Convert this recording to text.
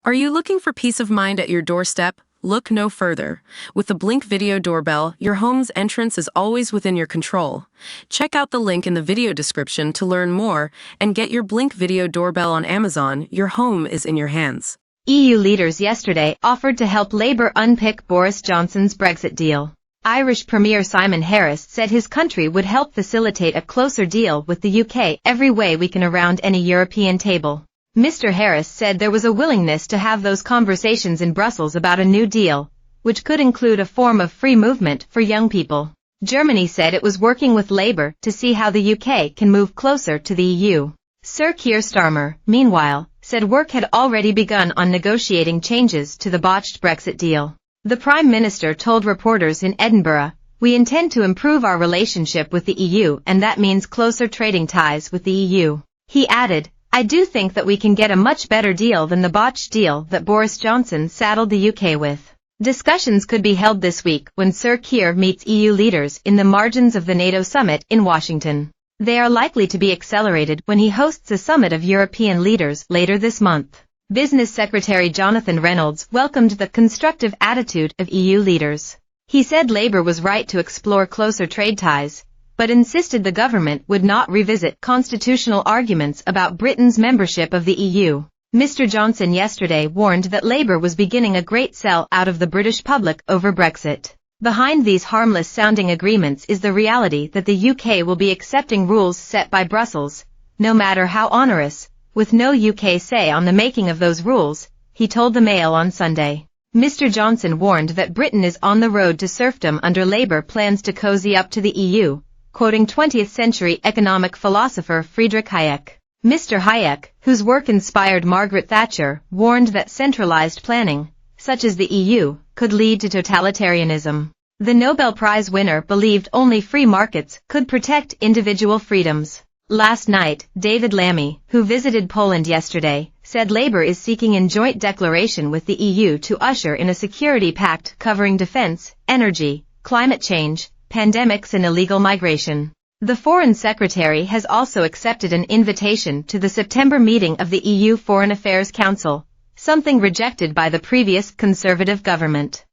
Are you looking for peace of mind at your doorstep? Look no further. With the Blink Video Doorbell, your home's entrance is always within your control. Check out the link in the video description to learn more and get your Blink Video Doorbell on Amazon. Your home is in your hands. EU leaders yesterday offered to help Labour unpick Boris Johnson's Brexit deal. Irish Premier Simon Harris said his country would help facilitate a closer deal with the UK every way we can around any European table. Mr. Harris said there was a willingness to have those conversations in Brussels about a new deal, which could include a form of free movement for young people. Germany said it was working with Labour to see how the UK can move closer to the EU. Sir Keir Starmer, meanwhile, said work had already begun on negotiating changes to the botched Brexit deal. The Prime Minister told reporters in Edinburgh, "We intend to improve our relationship with the EU, and that means closer trading ties with the EU." He added, "I do think that we can get a much better deal than the botched deal that Boris Johnson saddled the UK with." Discussions could be held this week when Sir Keir meets EU leaders in the margins of the NATO summit in Washington. They are likely to be accelerated when he hosts a summit of European leaders later this month. Business Secretary Jonathan Reynolds welcomed the constructive attitude of EU leaders. He said Labour was right to explore closer trade ties, but insisted the government would not revisit constitutional arguments about Britain's membership of the EU. Mr. Johnson yesterday warned that Labour was beginning a great sell out of the British public over Brexit. Behind these harmless-sounding agreements is the reality that the UK will be accepting rules set by Brussels, no matter how onerous, with no UK say on the making of those rules, he told the Mail on Sunday. Mr. Johnson warned that Britain is on the road to serfdom under Labour plans to cozy up to the EU, quoting 20th-century economic philosopher Friedrich Hayek. Mr. Hayek, whose work inspired Margaret Thatcher, warned that centralized planning, such as the EU, could lead to totalitarianism. The Nobel Prize winner believed only free markets could protect individual freedoms. Last night, David Lammy, who visited Poland yesterday, said Labour is seeking a joint declaration with the EU to usher in a security pact covering defence, energy, climate change, pandemics and illegal migration. The Foreign Secretary has also accepted an invitation to the September meeting of the EU Foreign Affairs Council, something rejected by the previous Conservative government.